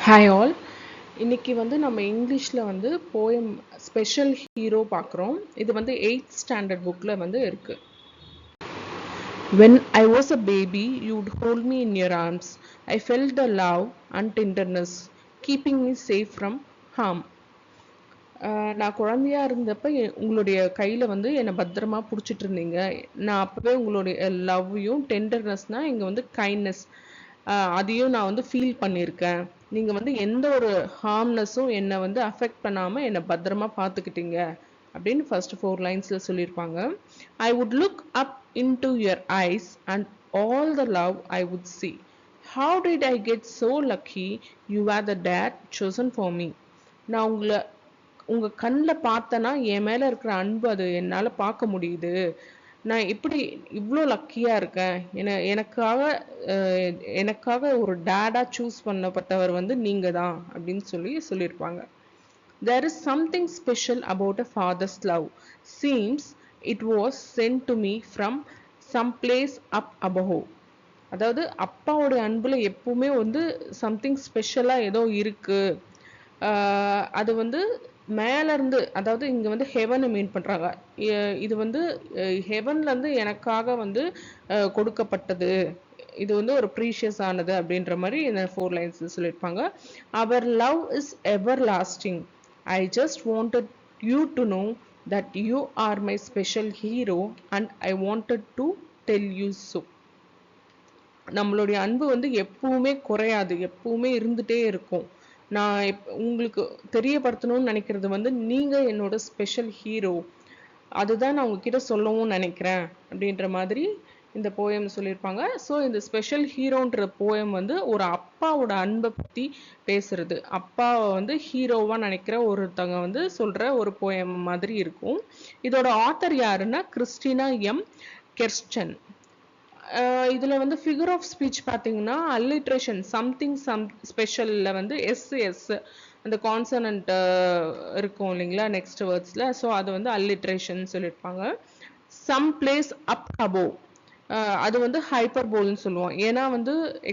Hi all. இன்னைக்கு நம்ம இங்கிலீஷில் போயம் ஸ்பெஷல் ஹீரோ பார்க்குறோம். இது 8th ஸ்டாண்டர்ட் புக்கில் இருக்கு. When I was a baby, you'd hold me in your arms. I felt the love and tenderness, keeping me safe from harm. நான் குழந்தையா இருந்தப்ப உங்களுடைய கையில் என்னை பத்திரமா பிடிச்சிட்டு இருந்தீங்க. நான் அப்போவே உங்களுடைய லவ்வையும் டெண்டர்னஸ்னால் இங்கே கைண்ட்னஸ் அதையும் நான் ஃபீல் பண்ணியிருக்கேன். நீங்கள் எந்த ஒரு ஹார்ம்னஸும் என்னை அஃபெக்ட் பண்ணாமல் என்னை பத்திரமா பார்த்துக்கிட்டீங்க அப்படின்னு ஃபர்ஸ்ட் 4 லைன்ஸில் சொல்லியிருப்பாங்க. I would look up into your eyes and all the love I would see. How did I get so lucky you were the dad chosen for me? நான் உங்கள் கண்ணில் பார்த்தேன்னா என் மேலே இருக்கிற அன்பு அது என்னால் பார்க்க முடியுது. நான் எப்படி இவ்வளோ லக்கியாக இருக்கேன். எனக்காக ஒரு டேடாக சூஸ் பண்ணப்பட்டவர் நீங்கள் தான் அப்படின்னு சொல்லியிருப்பாங்க. There is something special about a father's love. Seems it was sent to me from some place up above. அதாவது அப்பாவோட அன்புல எப்பவுமே சம்திங் ஸ்பெஷலாக ஏதோ இருக்கு. அது மேலேருந்து, அதாவது இங்கே ஹெவனை மீன் பண்ணுறாங்க. இது ஹெவன்லேருந்து எனக்காக கொடுக்கப்பட்டது. இது ஒரு ப்ரீஷியஸ் ஆனது அப்படின்ற மாதிரி இந்த 4 லைன்ஸ் சொல்லியிருப்பாங்க. அவர் love is everlasting. I just wanted you to know that you are my special hero and I wanted to tell you so. நம்மளுடைய அன்பு எப்பவுமே குறையாது, எப்பவுமே இருந்துட்டே இருக்கும். நான் உங்களுக்கு தெரியப்படுத்தணும்னு நினைக்கிறது நீங்கள் என்னோட ஸ்பெஷல் ஹீரோ, அதுதான் நான் உங்ககிட்ட சொல்லவும் நினைக்கிறேன் அப்படின்ற மாதிரி இந்த போயம் சொல்லியிருப்பாங்க. ஸோ இந்த ஸ்பெஷல் ஹீரோன்ற போயம் ஒரு அப்பாவோட அன்பை பற்றி பேசுறது. அப்பாவை ஹீரோவாக நினைக்கிற ஒருத்தவங்க சொல்கிற ஒரு போயம் மாதிரி இருக்கும். இதோட ஆத்தர் யாருன்னா கிறிஸ்டினா எம் கெர்ஸ்டன். இதில் ஃபிகர் ஆஃப் ஸ்பீச் பார்த்தீங்கன்னா அல்லிட்ரேஷன் சம்திங் ஸ்பெஷலில் எஸ் அந்த கான்சனன்ட் இருக்கும் இல்லைங்களா நெக்ஸ்ட் வேர்ட்ஸில். ஸோ அது அல்லிட்ரேஷன் சொல்லியிருப்பாங்க. சம் பிளேஸ் அப் அபோவ், அது ஹைப்பர்போல்னு சொல்லுவோம். ஏன்னா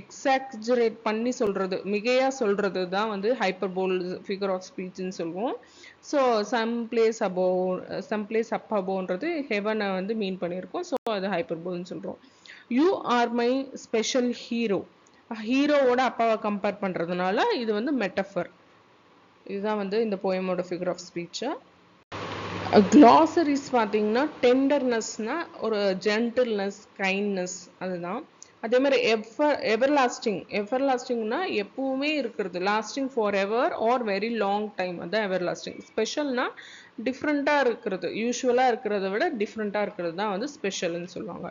எக்ஸாக்ஜரேட் பண்ணி சொல்கிறது, மிகையாக சொல்கிறது தான் ஹைப்பர்போல் ஃபிகர் ஆஃப் ஸ்பீச்னு சொல்லுவோம். ஸோ சம் பிளேஸ் அப் அபோன்றது ஹெவனை மீன் பண்ணியிருக்கோம். ஸோ அது ஹைப்பர்போல்னு சொல்கிறோம். You are my special hero, ஹீரோவோட அப்பாவை கம்பேர் பண்ணுறதுனால இது மெட்டஃபர். இதுதான் இந்த போயமோட ஃபிகர் ஆஃப் ஸ்பீச்சு. க்ளாசரிஸ் பார்த்தீங்கன்னா டெண்டர்னஸ்னா ஒரு ஜென்டில்னஸ், கைண்ட்னஸ், அதுதான். அதே மாதிரி எவர்லாஸ்டிங்னா எப்பவுமே இருக்கிறது, lasting for ever are very long time, அதுதான் எவர்லாஸ்டிங். ஸ்பெஷல்னா டிஃப்ரெண்ட்டாக இருக்கிறது, யூஸ்வலாக இருக்கிறத விட டிஃப்ரெண்ட்டாக இருக்கிறது தான் ஸ்பெஷல்னு சொல்லுவாங்க.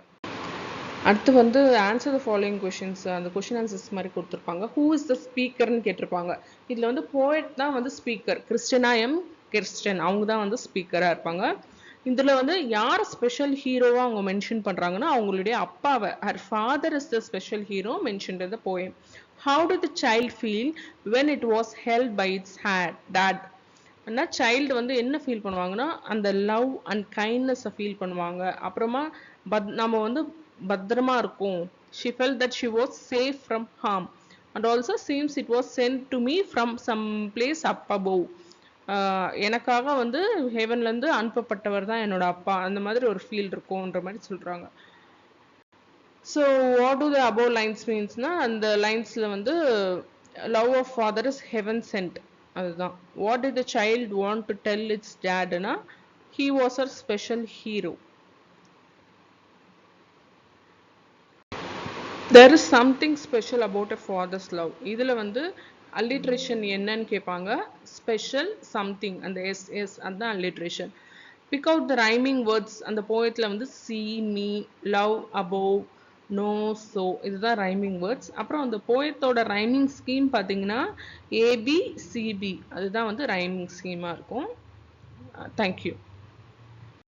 அடுத்து ஆன்சர் த ஃபாலோயிங் கொஷின்ஸ், அந்த கொஷின் ஆன்சர்ஸ் மாதிரி கொடுத்துருப்பாங்க. ஹூ இஸ் த ஸ்பீக்கர்னு கேட்டிருப்பாங்க. இதில் போயட் தான் ஸ்பீக்கர். கிறிஸ்டினா எம் கெர்ஸ்டன் அவங்க தான் ஸ்பீக்கராக இருப்பாங்க. இதில் யார் ஸ்பெஷல் ஹீரோவாக அவங்க மென்ஷன் பண்ணுறாங்கன்னா அவங்களுடைய அப்பாவை. Her father is the special hero mention the poem. How do the child feel when it was held by its dad? ஆனால் சைல்டு என்ன ஃபீல் பண்ணுவாங்கன்னா அந்த லவ் அண்ட் கைண்ட்னஸை ஃபீல் பண்ணுவாங்க. அப்புறமா நம்ம பத்திரமா இருக்கும். She felt that she was safe from harm and also seems it was sent to me from some place up above. எனக்காக ஹெவன்லேருந்து அனுப்பப்பட்டவர் தான் என்னோட அப்பா, அந்த மாதிரி ஒரு ஃபீல் இருக்கும்ன்ற மாதிரி சொல்கிறாங்க. So what do the above lines மீன்ஸ்னா அந்த லைன்ஸில் love of father is heaven sent, அதுதான். What did the child want to tell it's டேட்னா he was our special hero. There is something special about a father's love. இதில் alliteration என்னன்னு கேட்பாங்க. Special something, அந்த S அதுதான் alliteration. Pick out the rhyming words. அந்த போயத்தில் see, me, love, above, no, so இதுதான் rhyming words. அப்புறம் அந்த போயத்தோட rhyming scheme பார்த்தீங்கன்னா ஏபி சிபி, அதுதான் ரைமிங் ஸ்கீமாக இருக்கும். தேங்க்யூ.